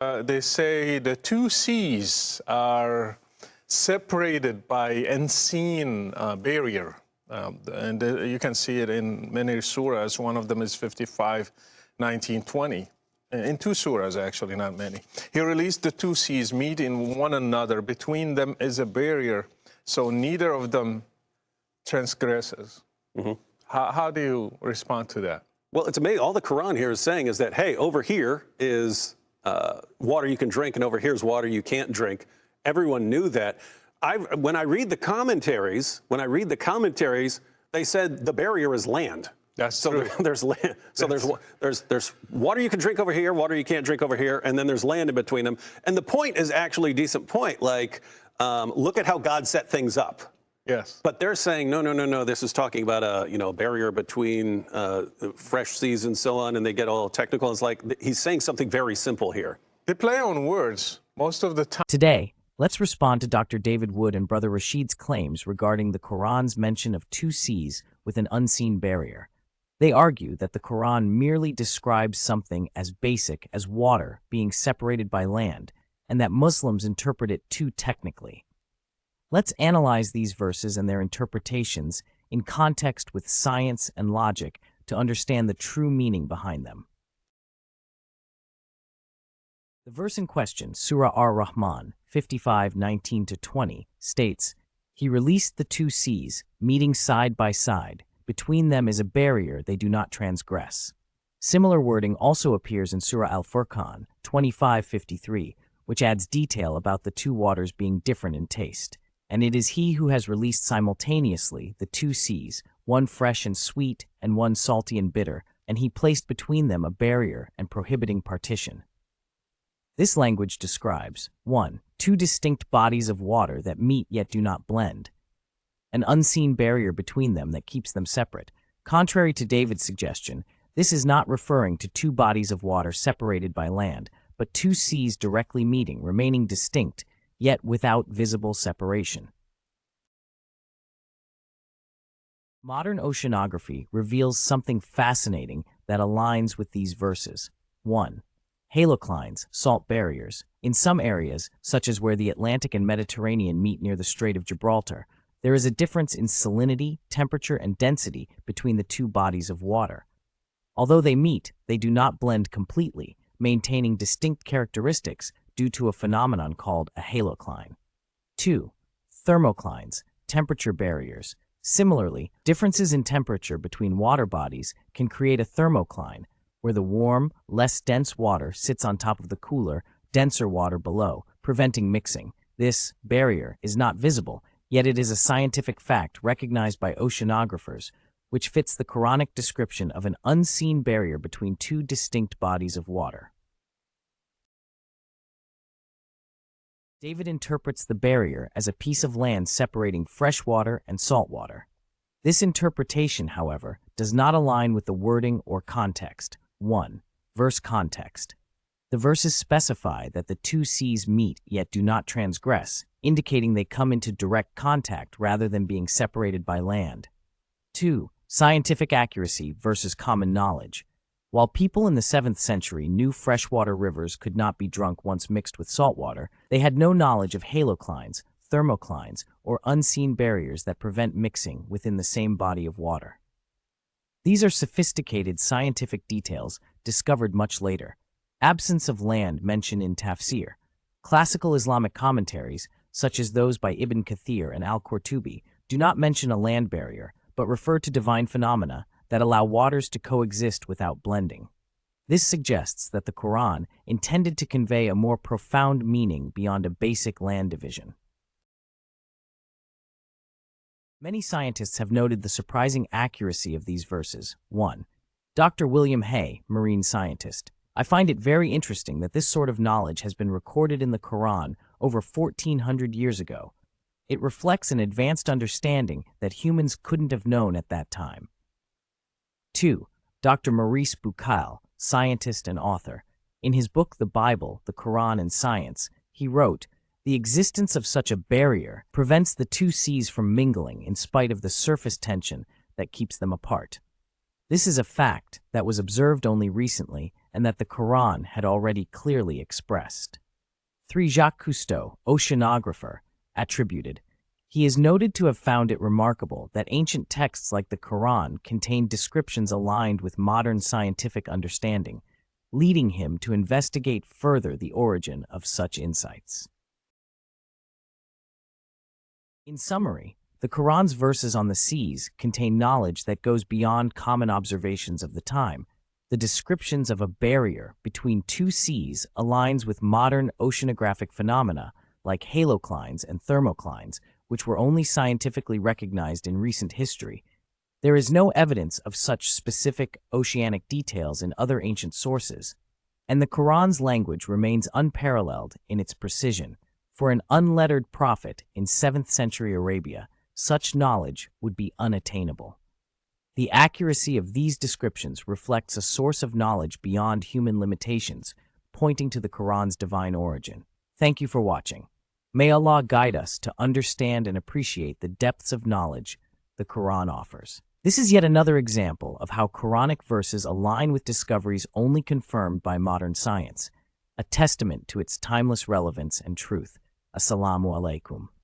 They say the two seas are separated by unseen barrier. And you can see it in many surahs. One of them is 55, 19, 20. In two surahs, actually, not many. He released the two seas meet in one another. Between them is a barrier, so neither of them transgresses. Mm-hmm. How do you respond to that? Well, it's amazing. All the Quran here is saying is that, hey, over here is water you can drink, and over here is water you can't drink. Everyone knew that. When I read the commentaries, they said the barrier is land. That's true. There's land. So there's water you can drink over here, water you can't drink over here, and then there's land in between them. And the point is actually a decent point. Like, look at how God set things up. Yes. But they're saying, no, this is talking about a barrier between fresh seas and so on, and they get all technical. It's like he's saying something very simple here. They play on words most of the time. Today, let's respond to Dr. David Wood and Brother Rachid's claims regarding the Quran's mention of two seas with an unseen barrier. They argue that the Quran merely describes something as basic as water being separated by land, and that Muslims interpret it too technically. Let's analyze these verses and their interpretations in context with science and logic to understand the true meaning behind them. The verse in question, Surah Ar-Rahman 55:19-20, states, "He released the two seas, meeting side by side. Between them is a barrier they do not transgress." Similar wording also appears in Surah Al-Furqan 25:53, which adds detail about the two waters being different in taste. "And it is He who has released simultaneously the two seas, one fresh and sweet and one salty and bitter, and He placed between them a barrier and prohibiting partition." This language describes 1. Two distinct bodies of water that meet yet do not blend. An unseen barrier between them that keeps them separate. Contrary to David's suggestion, this is not referring to two bodies of water separated by land, but two seas directly meeting, remaining distinct, yet without visible separation. Modern oceanography reveals something fascinating that aligns with these verses. 1. Haloclines, salt barriers. In some areas, such as where the Atlantic and Mediterranean meet near the Strait of Gibraltar, there is a difference in salinity, temperature, and density between the two bodies of water. Although they meet, they do not blend completely, maintaining distinct characteristics due to a phenomenon called a halocline. 2. Thermoclines, temperature barriers. Similarly, differences in temperature between water bodies can create a thermocline, where the warm, less dense water sits on top of the cooler, denser water below, preventing mixing. This barrier is not visible, yet it is a scientific fact recognized by oceanographers, which fits the Quranic description of an unseen barrier between two distinct bodies of water. David interprets the barrier as a piece of land separating fresh water and salt water. This interpretation, however, does not align with the wording or context. 1. Verse context. The verses specify that the two seas meet yet do not transgress, indicating they come into direct contact rather than being separated by land. 2. Scientific accuracy versus common knowledge. While people in the 7th century knew freshwater rivers could not be drunk once mixed with salt water, they had no knowledge of haloclines, thermoclines, or unseen barriers that prevent mixing within the same body of water. These are sophisticated scientific details discovered much later. Absence of land mentioned in tafsir. Classical Islamic commentaries, such as those by Ibn Kathir and al-Qurtubi, do not mention a land barrier, but refer to divine phenomena that allow waters to coexist without blending. This suggests that the Quran intended to convey a more profound meaning beyond a basic land division. Many scientists have noted the surprising accuracy of these verses. 1. Dr. William Hay, marine scientist. I find it very interesting that this sort of knowledge has been recorded in the Quran over 1,400 years ago. It reflects an advanced understanding that humans couldn't have known at that time. 2. Dr. Maurice Bucaille, scientist and author. In his book The Bible, the Quran and Science, he wrote, "The existence of such a barrier prevents the two seas from mingling in spite of the surface tension that keeps them apart. This is a fact that was observed only recently and that the Quran had already clearly expressed. 3. Jacques Cousteau, oceanographer, attributed. He is noted to have found it remarkable that ancient texts like the Quran contained descriptions aligned with modern scientific understanding, leading him to investigate further the origin of such insights. In summary, the Quran's verses on the seas contain knowledge that goes beyond common observations of the time. The descriptions of a barrier between two seas aligns with modern oceanographic phenomena like haloclines and thermoclines, which were only scientifically recognized in recent history. There is no evidence of such specific oceanic details in other ancient sources, and the Quran's language remains unparalleled in its precision. For an unlettered prophet in 7th century Arabia, such knowledge would be unattainable. The accuracy of these descriptions reflects a source of knowledge beyond human limitations, pointing to the Quran's divine origin. Thank you for watching. May Allah guide us to understand and appreciate the depths of knowledge the Quran offers. This is yet another example of how Quranic verses align with discoveries only confirmed by modern science, a testament to its timeless relevance and truth. Assalamu Alaikum.